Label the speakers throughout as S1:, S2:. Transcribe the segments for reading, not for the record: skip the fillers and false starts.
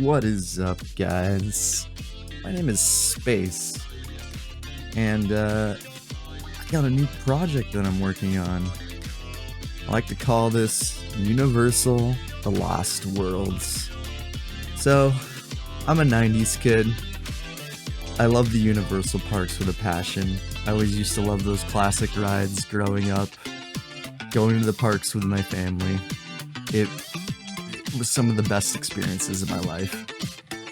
S1: What is up, guys? My name is Space, and I got a new project that I'm working on. I like to call this Universal: The Lost Worlds. So, I'm a 90s kid. I love the Universal parks with a passion. I always used to love those classic rides growing up, going to the parks with my family. It was some of the best experiences of my life.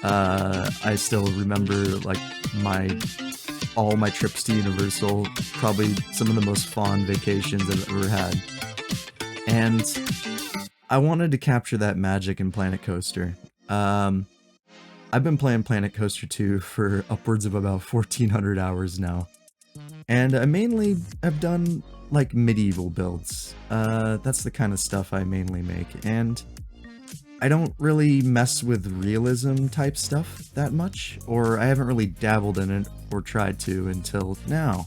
S1: I still remember like all my trips to Universal, probably some of the most fond vacations I've ever had. And I wanted to capture that magic in Planet Coaster. I've been playing Planet Coaster 2 for upwards of about 1,400 hours now. And I mainly have done like medieval builds. That's the kind of stuff I mainly make. And I don't really mess with realism type stuff that much, or I haven't really dabbled in it or tried to until now.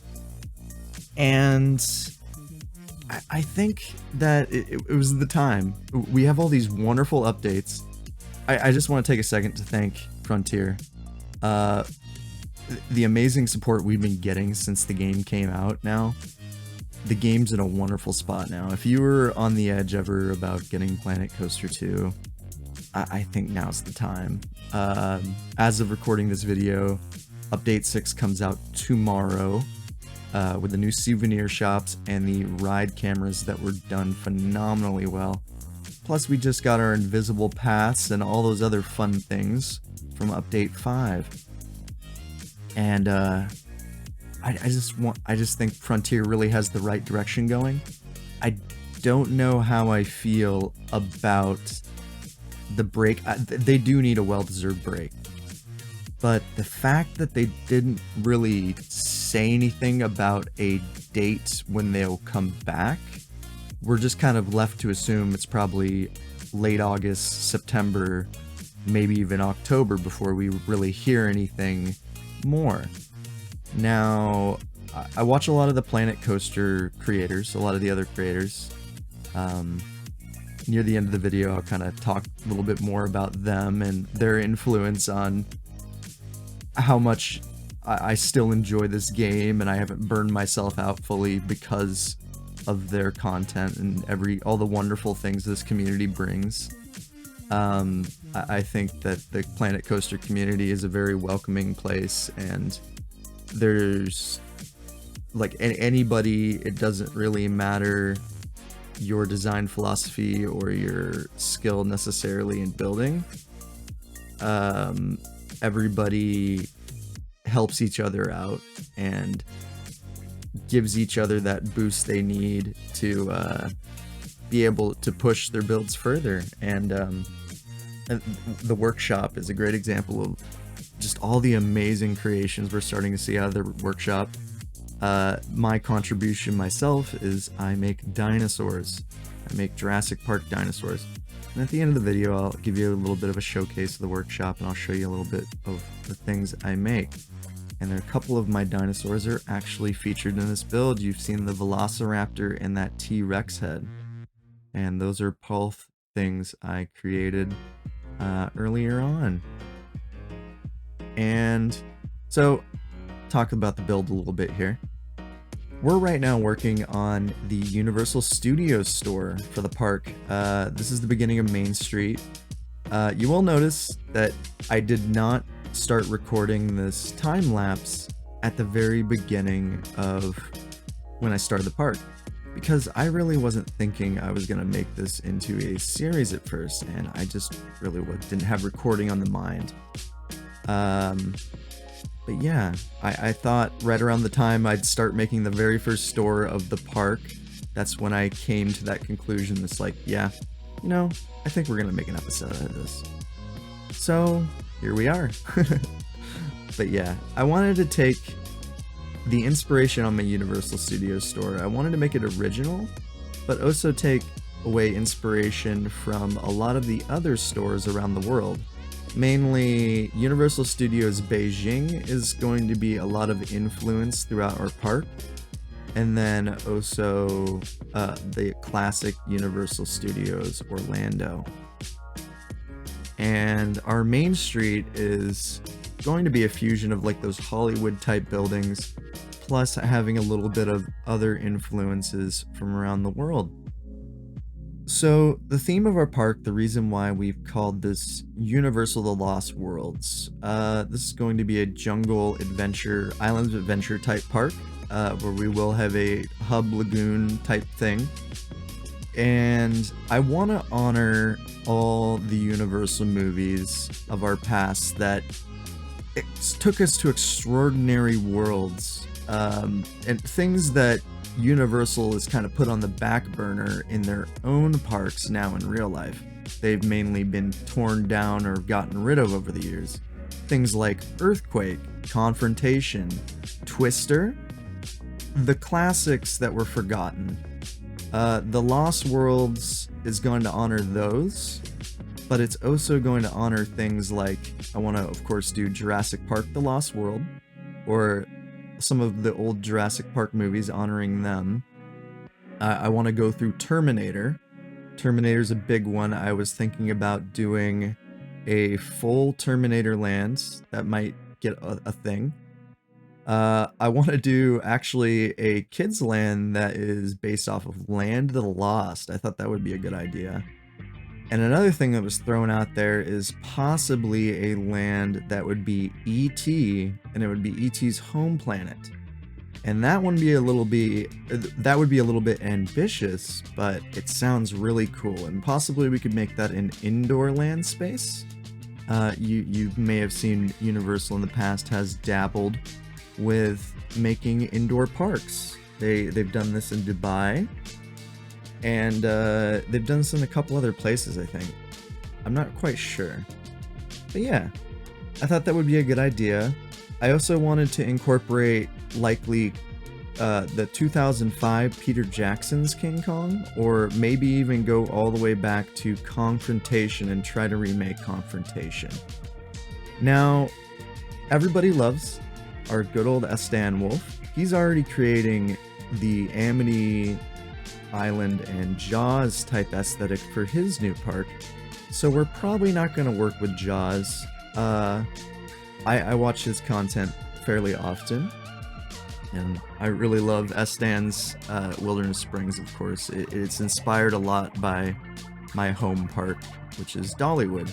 S1: And I think that it was the time. We have all these wonderful updates. I just want to take a second to thank Frontier. The amazing support we've been getting since the game came out now. The game's in a wonderful spot now. If you were on the edge ever about getting Planet Coaster 2, I think now's the time. As of recording this video, Update 6 comes out tomorrow with the new souvenir shops and the ride cameras that were done phenomenally well. Plus, we just got our invisible paths and all those other fun things from Update 5. And I just think Frontier really has the right direction going. I don't know how I feel about the break. They do need a well-deserved break. But the fact that they didn't really say anything about a date when they'll come back, we're just kind of left to assume it's probably late August, September, maybe even October before we really hear anything more. Now, I watch a lot of the Planet Coaster creators, a lot of the other creators. Near the end of the video, I'll kind of talk a little bit more about them and their influence on how much I still enjoy this game, and I haven't burned myself out fully because of their content and all the wonderful things this community brings. I think that the Planet Coaster community is a very welcoming place, and there's like anybody, it doesn't really matter your design philosophy or your skill necessarily in building. Everybody helps each other out and gives each other that boost they need to be able to push their builds further. And the workshop is a great example of just all the amazing creations we're starting to see out of the workshop. My contribution myself is I make dinosaurs. I make Jurassic Park dinosaurs. And at the end of the video, I'll give you a little bit of a showcase of the workshop, and I'll show you a little bit of the things I make. And there are a couple of my dinosaurs are actually featured in this build. You've seen the Velociraptor and that T-Rex head. And those are both things I created earlier on. And so, talk about the build a little bit here. We're right now working on the Universal Studios store for the park. This is the beginning of Main Street. You will notice that I did not start recording this time lapse at the very beginning of when I started the park, because I really wasn't thinking I was gonna make this into a series at first, and I just really didn't have recording on the mind. But yeah, I thought right around the time I'd start making the very first store of the park, that's when I came to that conclusion. It's like, yeah, you know, I think we're gonna make an episode out of this. So here we are. But yeah, I wanted to take the inspiration on my Universal Studios store. I wanted to make it original, but also take away inspiration from a lot of the other stores around the world. Mainly, Universal Studios Beijing is going to be a lot of influence throughout our park. And then also the classic Universal Studios Orlando. and our main street is going to be a fusion of like those Hollywood type buildings, plus having a little bit of other influences from around the world. So the theme of our park, the reason why we've called this Universal The Lost Worlds, this is going to be a jungle adventure, island adventure type park, where we will have a hub lagoon type thing. And I want to honor all the Universal movies of our past that took us to extraordinary worlds, and things that Universal is kind of put on the back burner in their own parks now in real life. They've mainly been torn down or gotten rid of over the years. Things like Earthquake, Confrontation, Twister, the classics that were forgotten. The Lost Worlds is going to honor those, but it's also going to honor things like, I want to, of course, do Jurassic Park The Lost World, or some of the old Jurassic Park movies, honoring them. I want to go through Terminator. Terminator's a big one. I was thinking about doing a full Terminator land. That might get a thing. I want to do actually a kids land that is based off of Land of the Lost. I thought that would be a good idea. And another thing that was thrown out there is possibly a land that would be E.T., and it would be E.T.'s home planet. And that would be a little bit ambitious, but it sounds really cool. And possibly we could make that an indoor land space. You may have seen Universal in the past has dabbled with making indoor parks. They've done this in Dubai. And they've done this in a couple other places, I think. I'm not quite sure. But yeah, I thought that would be a good idea. I also wanted to incorporate likely the 2005 Peter Jackson's King Kong, or maybe even go all the way back to Confrontation and try to remake Confrontation. Now, everybody loves our good old Stan Wolf. He's already creating the Amity Island and Jaws type aesthetic for his new park, so we're probably not going to work with Jaws. I watch his content fairly often, and I really love Stan's Wilderness Springs, of course. It's inspired a lot by my home park, which is Dollywood.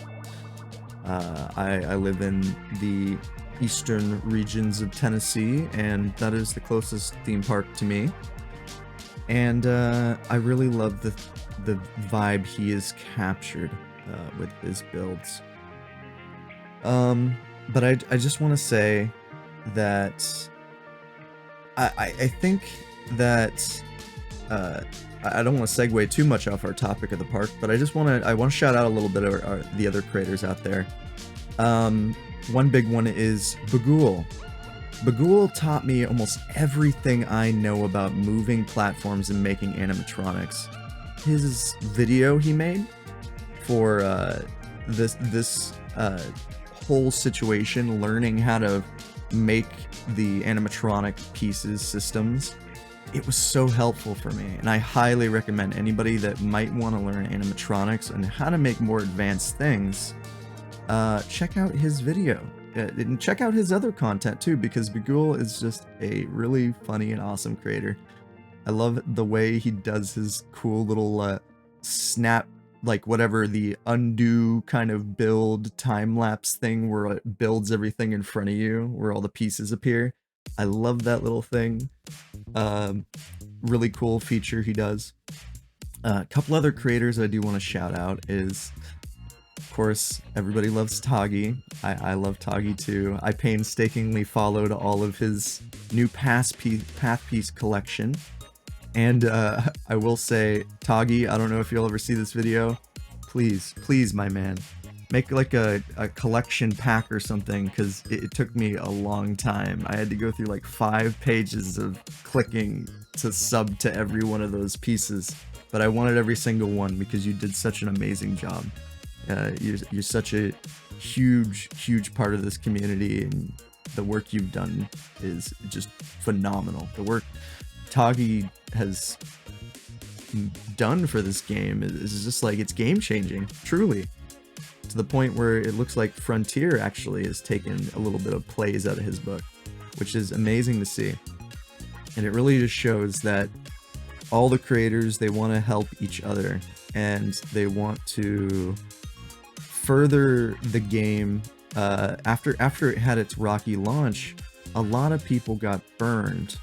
S1: I live in the eastern regions of Tennessee, and that is the closest theme park to me. And I really love the vibe he has captured with his builds. But I just want to say that I think that I don't want to segue too much off our topic of the park, but I want to shout out a little bit of the other creators out there. One big one is Bagul. Bagul taught me almost everything I know about moving platforms and making animatronics. His video he made for this whole situation, learning how to make the animatronic pieces, systems, it was so helpful for me, and I highly recommend anybody that might want to learn animatronics and how to make more advanced things, check out his video. And check out his other content too, because Bagul is just a really funny and awesome creator. I love the way he does his cool little snap, like whatever, the undo kind of build time-lapse thing where it builds everything in front of you, where all the pieces appear. I love that little thing. Really cool feature he does. A couple other creators I do want to shout out is, of course, everybody loves Toggy. I love Toggy too. I painstakingly followed all of his new Path Piece collection. And I will say, Toggy, I don't know if you'll ever see this video. Please, my man, make like a collection pack or something, because it took me a long time. I had to go through like 5 pages of clicking to sub to every one of those pieces. But I wanted every single one because you did such an amazing job. You're such a huge part of this community, and the work you've done is just phenomenal. The work Toggy has done for this game is just like, it's game changing, truly. to the point where it looks like Frontier actually has taken a little bit of plays out of his book, which is amazing to see. And it really just shows that all the creators, they want to help each other, and they want to further the game. After it had its rocky launch, a lot of people got burned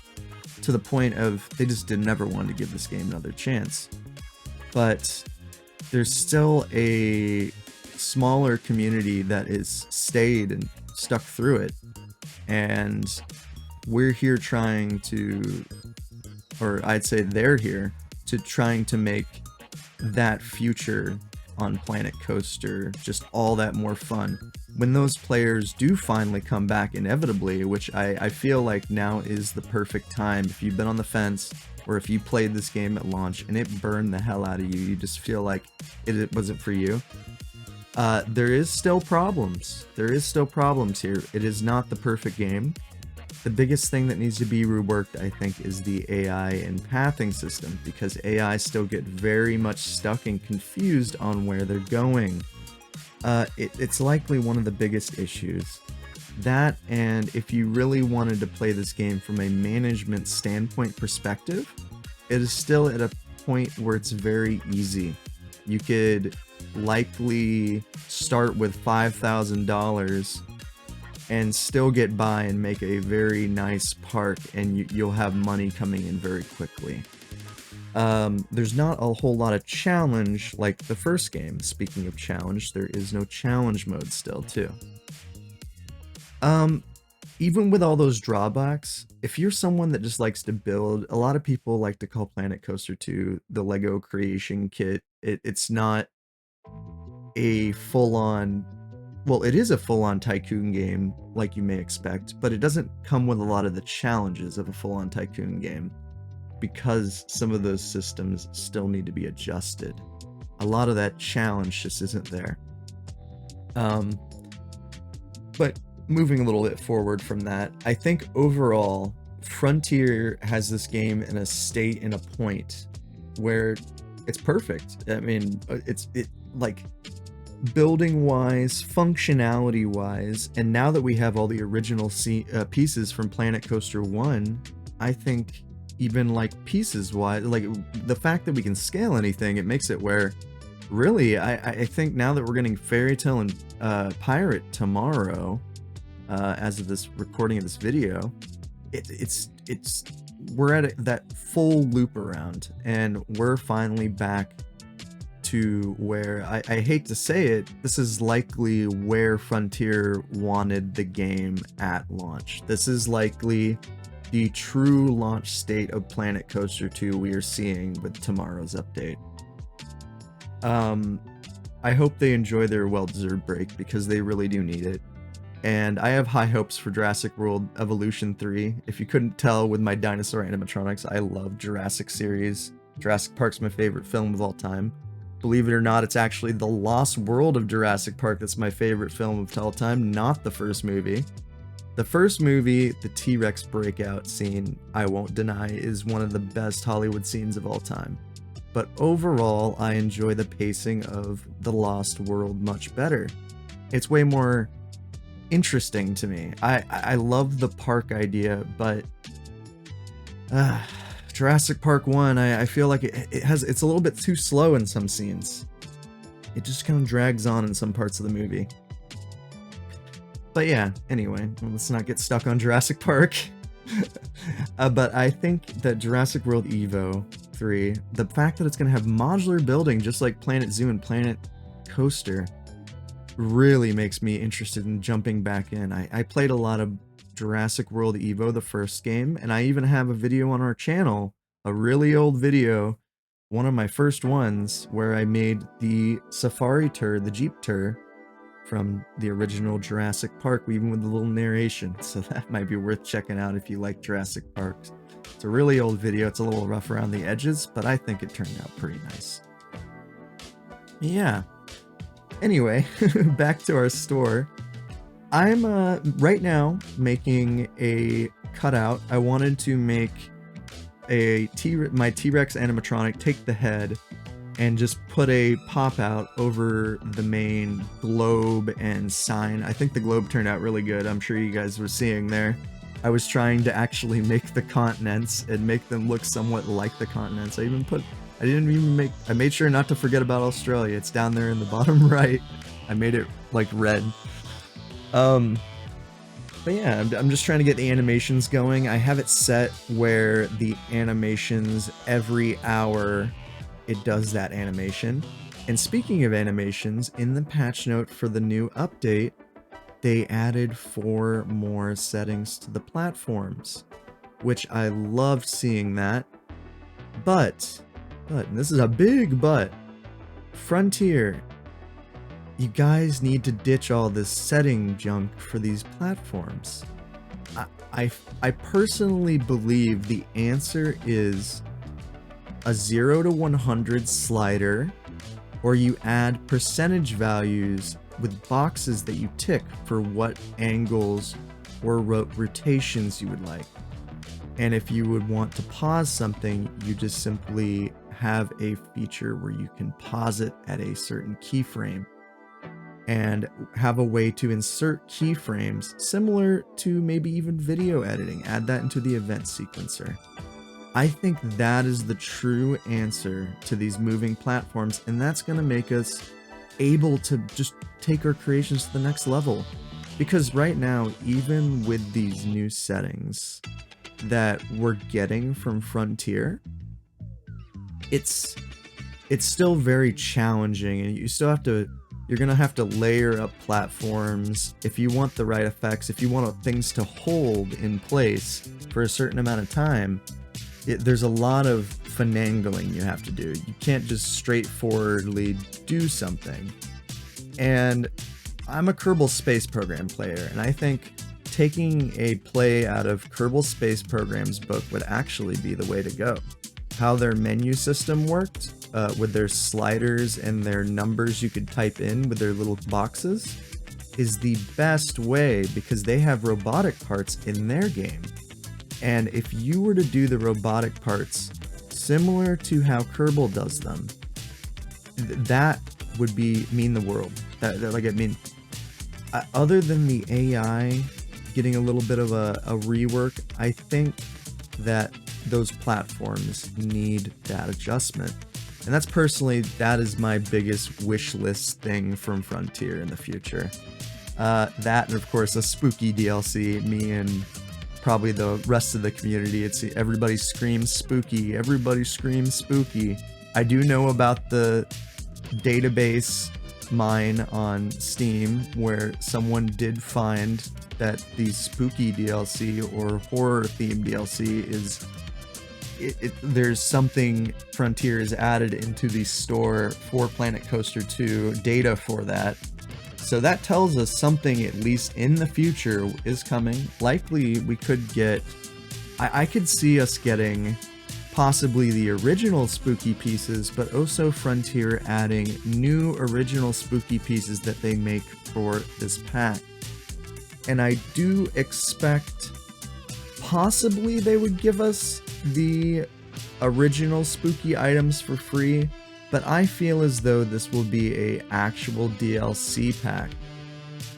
S1: to the point of they just never wanted to give this game another chance. But there's still a smaller community that is stayed and stuck through it, and we're here trying to, or I'd say they're here to trying to make that future on Planet Coaster just all that more fun. When those players do finally come back inevitably, which I feel like now is the perfect time, if you've been on the fence, or if you played this game at launch and it burned the hell out of you, you just feel like it wasn't for you. There is still problems. There is still problems here. It is not the perfect game. The biggest thing that needs to be reworked, I think, is the AI and pathing system, because AI still get very much stuck and confused on where they're going. It's likely one of the biggest issues. That, and if you really wanted to play this game from a management standpoint perspective, it is still at a point where it's very easy. You could likely start with $5,000 and still get by and make a very nice park, and you'll have money coming in very quickly. There's not a whole lot of challenge like the first game. Speaking of challenge, there is no challenge mode still too. Even with all those drawbacks, if you're someone that just likes to build, a lot of people like to call Planet Coaster 2 the Lego creation kit. It's not a full-on, well, it is a full-on tycoon game like you may expect, but it doesn't come with a lot of the challenges of a full-on tycoon game, because some of those systems still need to be adjusted. A lot of that challenge just isn't there. But moving a little bit forward from that, I think overall, Frontier has this game in a state and a point where it's perfect. I mean, it like building wise, functionality wise, and now that we have all the original pieces from Planet Coaster 1, I think even like pieces wise, like the fact that we can scale anything, it makes it where really I think now that we're getting Fairy Tale and Pirate tomorrow, as of this recording of this video, we're at that full loop around, and we're finally back to where I hate to say it, this is likely where Frontier wanted the game at launch. This is likely the true launch state of Planet Coaster 2 we are seeing with tomorrow's update. I hope they enjoy their well-deserved break, because they really do need it. And I have high hopes for Jurassic World Evolution 3. If you couldn't tell with my dinosaur animatronics, I love Jurassic series. Jurassic Park's my favorite film of all time. Believe it or not, it's actually The Lost World of Jurassic Park that's my favorite film of all time, not the first movie. The first movie, the T-Rex breakout scene, I won't deny, is one of the best Hollywood scenes of all time. But overall, I enjoy the pacing of The Lost World much better. It's way more interesting to me. I love the park idea, but Jurassic Park 1, I feel like it's a little bit too slow in some scenes. It just kind of drags on in some parts of the movie. But yeah, anyway, let's not get stuck on Jurassic Park. But I think that Jurassic World Evo 3, the fact that it's going to have modular building just like Planet Zoo and Planet Coaster, really makes me interested in jumping back in. I played a lot of Jurassic World Evo, the first game, and I even have a video on our channel, a really old video, one of my first ones, where I made the safari tour, the Jeep tour, from the original Jurassic Park, even with the little narration, so that might be worth checking out if you like Jurassic Park. It's a really old video, it's a little rough around the edges, but I think it turned out pretty nice. Yeah. Anyway, back to our store. I'm right now making a cutout. I wanted to make my T-Rex animatronic take the head and just put a pop out over the main globe and sign. I think the globe turned out really good. I'm sure you guys were seeing there. I was trying to actually make the continents and make them look somewhat like the continents. I made sure not to forget about Australia. It's down there in the bottom right. I made it like red. But yeah, I'm just trying to get the animations going. I have it set where the animations, every hour, it does that animation. And speaking of animations, in the patch note for the new update, they added 4 more settings to the platforms, which I loved seeing that. But, and this is a big but, Frontier, you guys need to ditch all this setting junk for these platforms. I personally believe the answer is a 0 to 100 slider, or you add percentage values with boxes that you tick for what angles or rotations you would like. And if you would want to pause something, you just simply have a feature where you can pause it at a certain keyframe and have a way to insert keyframes similar to maybe even video editing. Add that into the event sequencer. I think that is the true answer to these moving platforms, and that's going to make us able to just take our creations to the next level. Because right now, even with these new settings that we're getting from Frontier, it's still very challenging, and you're gonna have to layer up platforms if you want the right effects. If you want things to hold in place for a certain amount of time, there's a lot of finagling you have to do. You can't just straightforwardly do something. And I'm a Kerbal Space Program player, and I think taking a play out of Kerbal Space Program's book would actually be the way to go. How their menu system worked, with their sliders and their numbers you could type in with their little boxes, is the best way because they have robotic parts in their game. And if you were to do the robotic parts similar to how Kerbal does them, that would mean the world. Other than the AI getting a little bit of a rework, I think that those platforms need that adjustment. And that is my biggest wish list thing from Frontier in the future. That, and of course, a spooky DLC. Me and probably the rest of the community, it's everybody screams spooky. Everybody screams spooky. I do know about the database mine on Steam where someone did find that the spooky DLC or horror themed DLC is there's something Frontier has added into the store for Planet Coaster 2 data for that. So that tells us something, at least in the future, is coming. Likely we could get, I could see us getting possibly the original spooky pieces, but also Frontier adding new original spooky pieces that they make for this pack. And I do expect possibly they would give us the original spooky items for free, but I feel as though this will be a actual DLC pack.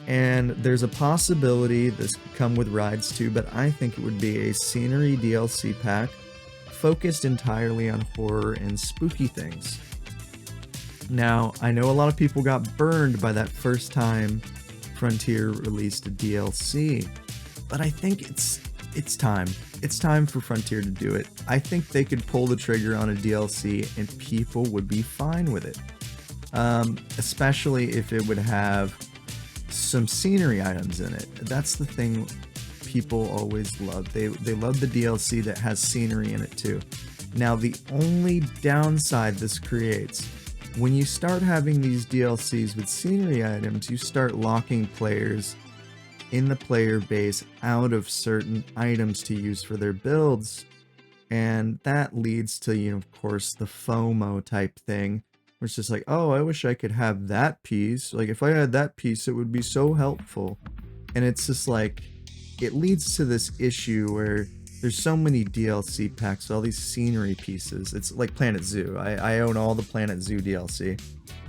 S1: And there's a possibility this could come with rides too, but I think it would be a scenery DLC pack focused entirely on horror and spooky things. Now, I know a lot of people got burned by that first time Frontier released a DLC, but I think it's time. It's time for Frontier to do it. I think they could pull the trigger on a DLC and people would be fine with it. Especially if it would have some scenery items in it. That's the thing people always love. They love the DLC that has scenery in it too. Now, the only downside this creates, when you start having these DLCs with scenery items, you start locking players in the player base out of certain items to use for their builds, and that leads to, of course, the FOMO type thing, where it's just like, oh, I wish I could have that piece. Like, if I had that piece, it would be so helpful. And it's just like, it leads to this issue where there's so many DLC packs, all these scenery pieces. It's like Planet Zoo. I own all the Planet Zoo DLC.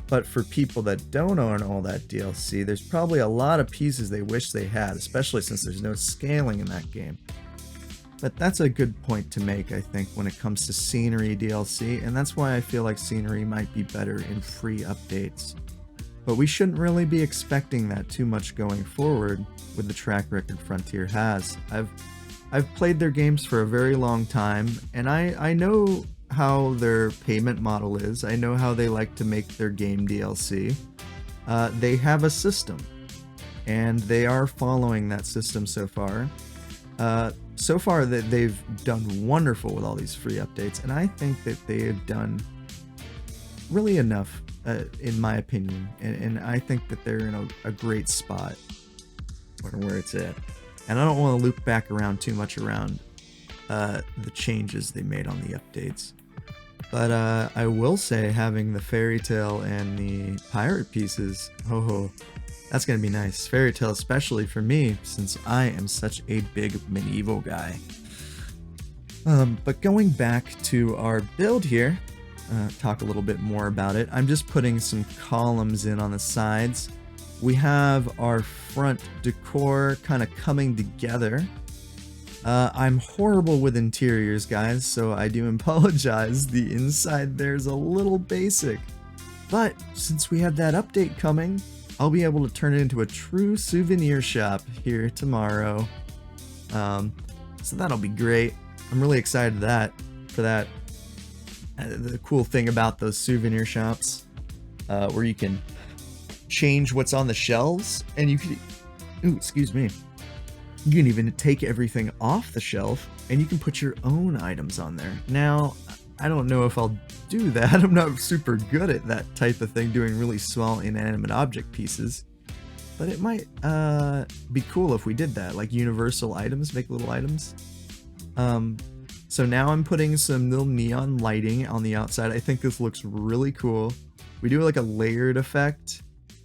S1: But for people that don't own all that DLC, there's probably a lot of pieces they wish they had, especially since there's no scaling in that game. But that's a good point to make, I think, when it comes to scenery DLC, and that's why I feel like scenery might be better in free updates. But we shouldn't really be expecting that too much going forward with the track record Frontier has. I've played their games for a very long time, and I know how their payment model is. I know how they like to make their game DLC. They have a system, and they are following that system so far. So far, they've done wonderful with all these free updates, and I think that they have done really enough, in my opinion, and I think that they're in a great spot where it's at. And I don't want to loop back around too much around the changes they made on the updates. But I will say having the fairy tale and the pirate pieces, that's going to be nice. Fairy tale especially for me, since I am such a big medieval guy. But going back to our build here, talk a little bit more about it. I'm just putting some columns in on the sides. We have our front decor kind of coming together. I'm horrible with interiors, guys, so I do apologize. The inside there's a little basic. But since we have that update coming, I'll be able to turn it into a true souvenir shop here tomorrow. So that'll be great. I'm really excited for that. The cool thing about those souvenir shops, where you can change what's on the shelves, and you can, excuse me, you can even take everything off the shelf and you can put your own items on there. Now, I don't know if I'll do that. I'm not super good at that type of thing, doing really small inanimate object pieces, but it might be cool if we did that, like universal items, make little items. So now I'm putting some little neon lighting on the outside. I think this looks really cool. We do like a layered effect.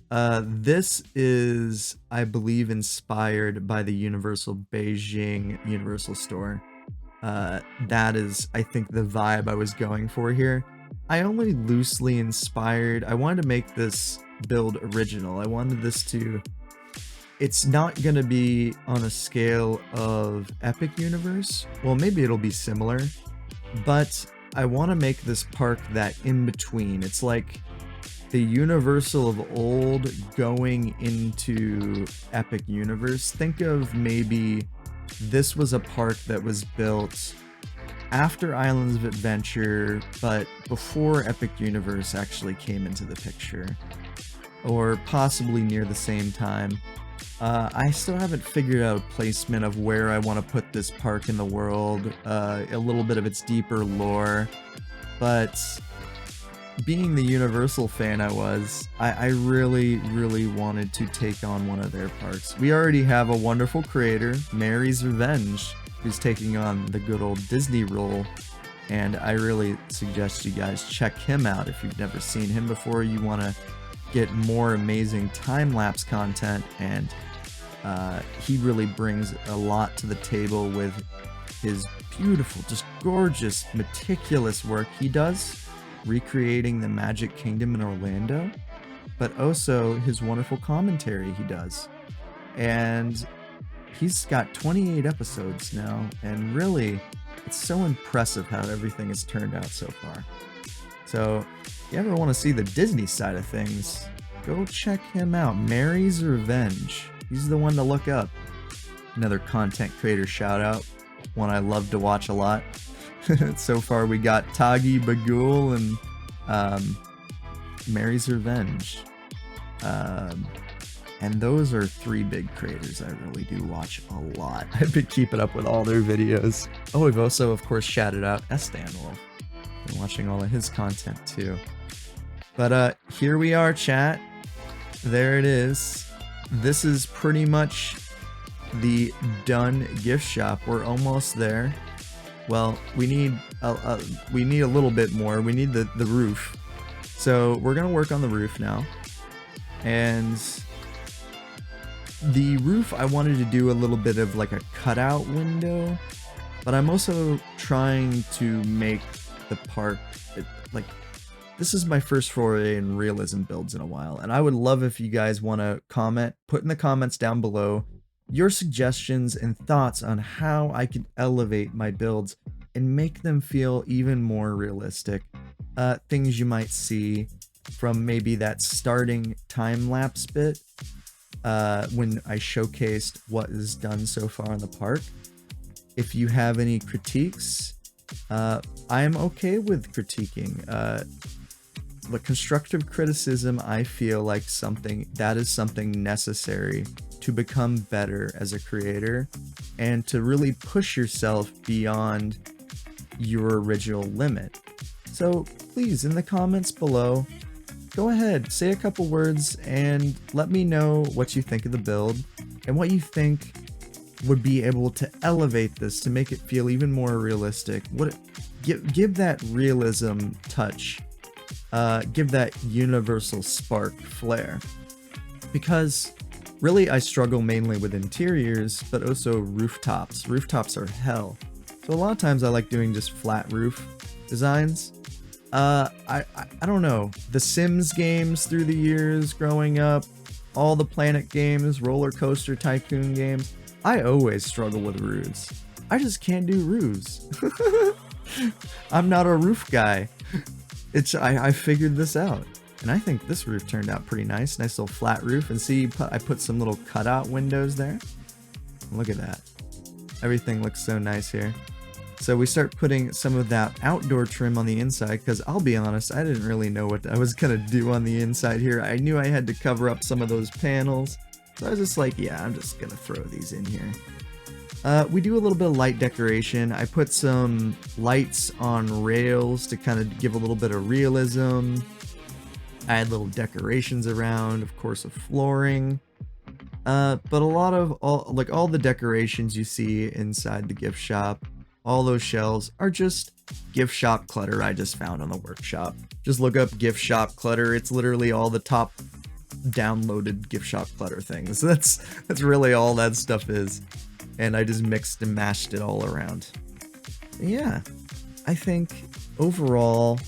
S1: This is, I believe, inspired by the Universal Beijing Universal Store. That is, I think, the vibe I was going for here. I only loosely inspired. I wanted to make this build original. I wanted this to... It's not going to be on a scale of Epic Universe. Well, maybe it'll be similar, but I want to make this park that in between. It's like the Universal of old going into Epic Universe. Think of maybe this was a park that was built after Islands of Adventure, but before Epic Universe actually came into the picture, or possibly near the same time. I still haven't figured out a placement of where I want to put this park in the world, a little bit of its deeper lore, but being the Universal fan I really, really wanted to take on one of their parks. We already have a wonderful creator, Mary's Revenge, who's taking on the good old Disney role, and I really suggest you guys check him out if you've never seen him before. You want to get more amazing time-lapse content, and he really brings a lot to the table with his beautiful, just gorgeous, meticulous work he does, recreating the Magic Kingdom in Orlando, but also his wonderful commentary he does. And he's got 28 episodes now, and really, it's so impressive how everything has turned out so far. So, if you ever want to see the Disney side of things, go check him out. Mary's Revenge. He's the one to look up. Another content creator shout out. One I love to watch a lot. So far we got Tagi Bagul and Mary's Revenge. And those are three big creators I really do watch a lot. I've been keeping up with all their videos. Oh, we've also, of course, shouted out Estanwolf. Been watching all of his content too. But here we are, chat. There it is. This is pretty much the done gift shop. We're almost there. Well, we need a little bit more. We need the roof. So we're gonna work on the roof now. And the roof, I wanted to do a little bit of like a cutout window. but I'm also trying to make the park, like, this is my first foray in realism builds in a while, and I would love if you guys want to comment, put in the comments down below your suggestions and thoughts on how I can elevate my builds and make them feel even more realistic. Things you might see from maybe that starting time-lapse bit when I showcased what is done so far in the park. If you have any critiques, I am okay with critiquing. But constructive criticism, I feel like something necessary to become better as a creator and to really push yourself beyond your original limit. So please, in the comments below, go ahead, say a couple words and let me know what you think of the build and what you think would be able to elevate this to make it feel even more realistic. Give that realism touch. Give that universal spark flair. Because really I struggle mainly with interiors, but also rooftops. Rooftops are hell. So a lot of times I like doing just flat roof designs. I don't know. The Sims games through the years growing up, all the Planet games, Roller Coaster Tycoon games, I always struggle with roofs. I just can't do roofs. I'm not a roof guy. I figured this out, and I think this roof turned out pretty nice. Nice little flat roof, and see, I put some little cutout windows there. Look at that. Everything looks so nice here. So we start putting some of that outdoor trim on the inside, because I'll be honest, I didn't really know what I was gonna do on the inside here. I knew I had to cover up some of those panels, so I was just like, yeah, I'm just gonna throw these in here. We do a little bit of light decoration. I put some lights on rails to kind of give a little bit of realism. I had little decorations around, of course, of flooring. But a lot of all the decorations you see inside the gift shop, all those shelves are just gift shop clutter I just found on the workshop. Just look up gift shop clutter. It's literally all the top downloaded gift shop clutter things. That's really all that stuff is. And I just mixed and mashed it all around. Yeah, I think overall,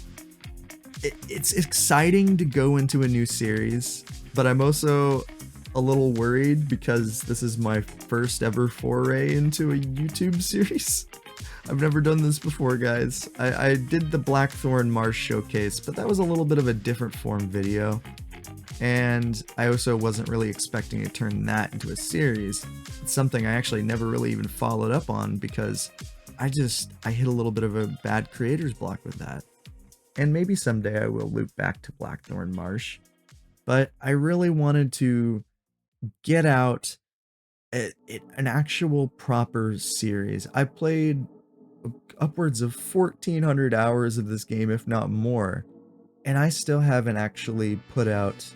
S1: it's exciting to go into a new series, but I'm also a little worried because this is my first ever foray into a YouTube series. I've never done this before, guys. I did the Blackthorn Marsh showcase, but that was a little bit of a different form video. And I also wasn't really expecting to turn that into a series. It's something I actually never really even followed up on because I hit a little bit of a bad creator's block with that. And maybe someday I will loop back to Blackthorn Marsh. But I really wanted to get out an actual proper series. I played upwards of 1,400 hours of this game, if not more. And I still haven't actually put out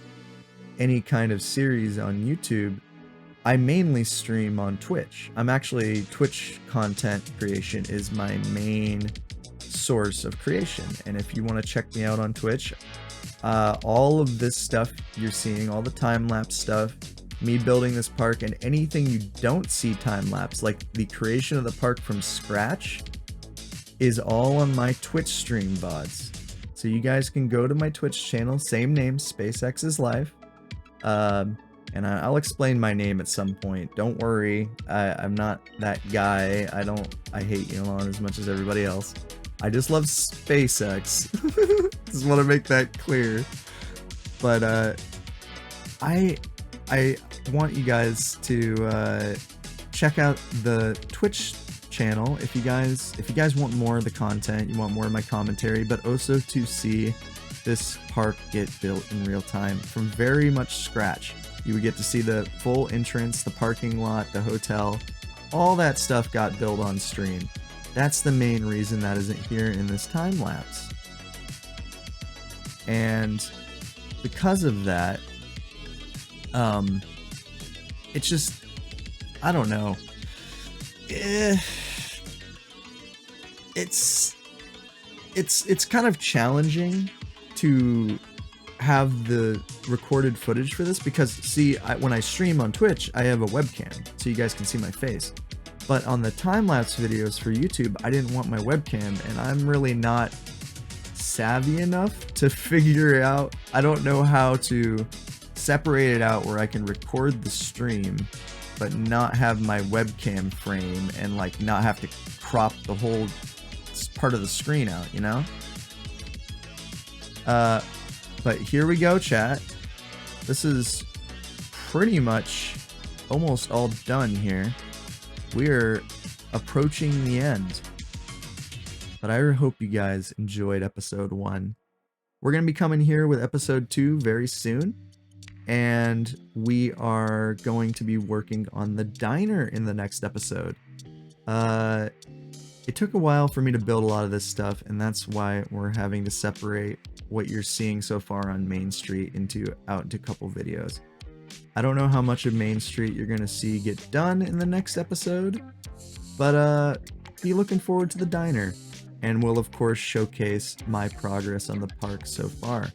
S1: any kind of series on YouTube. I mainly stream on Twitch. Twitch content creation is my main source of creation. And if you want to check me out on Twitch, all of this stuff you're seeing, all the time-lapse stuff, me building this park, and anything you don't see time-lapse, like the creation of the park from scratch, is all on my Twitch stream VODs. So you guys can go to my Twitch channel, same name, SpaceX is Life. And I'll explain my name at some point. Don't worry, I'm not that guy. I hate Elon as much as everybody else. I just love SpaceX. Just want to make that clear. But I want you guys to check out the Twitch channel if you guys want more of the content, you want more of my commentary, but also to see this park get built in real time from very much scratch. You would get to see the full entrance, the parking lot, the hotel, all that stuff got built on stream. That's the main reason that isn't here in this time lapse. And because of that, it's just, I don't know. It's kind of challenging to have the recorded footage for this because, see, when I stream on Twitch, I have a webcam, so you guys can see my face. But on the time-lapse videos for YouTube, I didn't want my webcam, and I'm really not savvy enough to figure out. I don't know how to separate it out where I can record the stream but not have my webcam frame and like not have to crop the whole part of the screen out, you know? But here we go, chat. This is pretty much almost all done here. We're approaching the end. But I hope you guys enjoyed episode 1. We're going to be coming here with episode 2 very soon. And we are going to be working on the diner in the next episode. It took a while for me to build a lot of this stuff, and that's why we're having to separate what you're seeing so far on Main Street out into a couple videos. I don't know how much of Main Street you're going to see get done in the next episode, but be looking forward to the diner. And we'll of course showcase my progress on the park so far.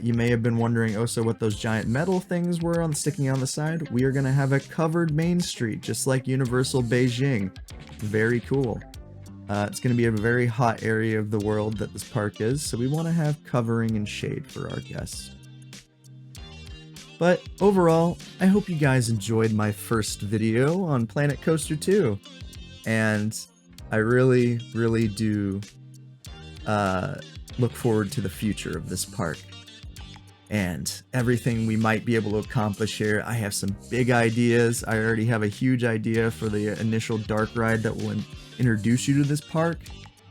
S1: You may have been wondering also what those giant metal things were sticking on the side. We are going to have a covered Main Street, just like Universal Beijing. Very cool. It's going to be a very hot area of the world that this park is, so we want to have covering and shade for our guests. But overall, I hope you guys enjoyed my first video on Planet Coaster 2. And I really, really do look forward to the future of this park and everything we might be able to accomplish here. I have some big ideas. I already have a huge idea for the initial dark ride that will introduce you to this park,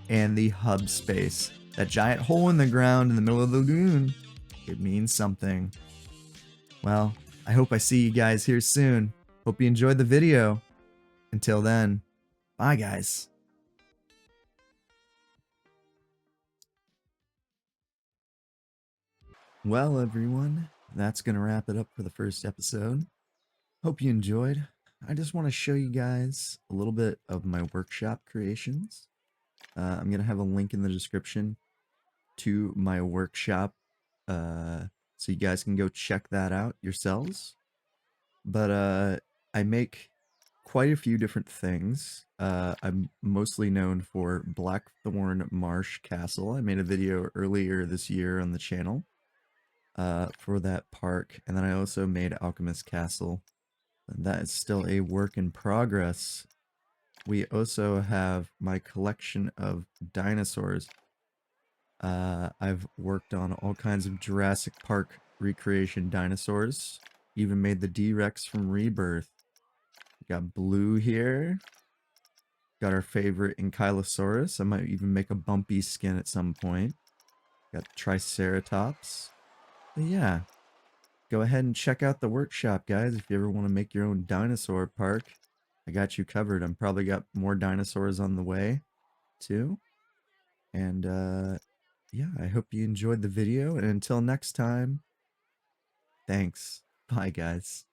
S1: and the hub space. That giant hole in the ground in the middle of the lagoon. It means something. Well, I hope I see you guys here soon. Hope you enjoyed the video. Until then, bye guys. Well, everyone, that's going to wrap it up for the first episode. Hope you enjoyed. I just want to show you guys a little bit of my workshop creations. I'm going to have a link in the description to my workshop, so you guys can go check that out yourselves. But I make quite a few different things. I'm mostly known for Blackthorn Marsh Castle. I made a video earlier this year on the channel for that park, and then I also made Alchemist Castle. That is still a work in progress. We also have my collection of dinosaurs. I've worked on all kinds of Jurassic Park recreation dinosaurs. Even made the D-Rex from Rebirth. We got Blue here. Got our favorite Ankylosaurus. I might even make a bumpy skin at some point. Got Triceratops. But yeah, go ahead and check out the workshop, guys. If you ever want to make your own dinosaur park, I got you covered. I'm probably got more dinosaurs on the way, too. And, yeah, I hope you enjoyed the video. And until next time, thanks. Bye, guys.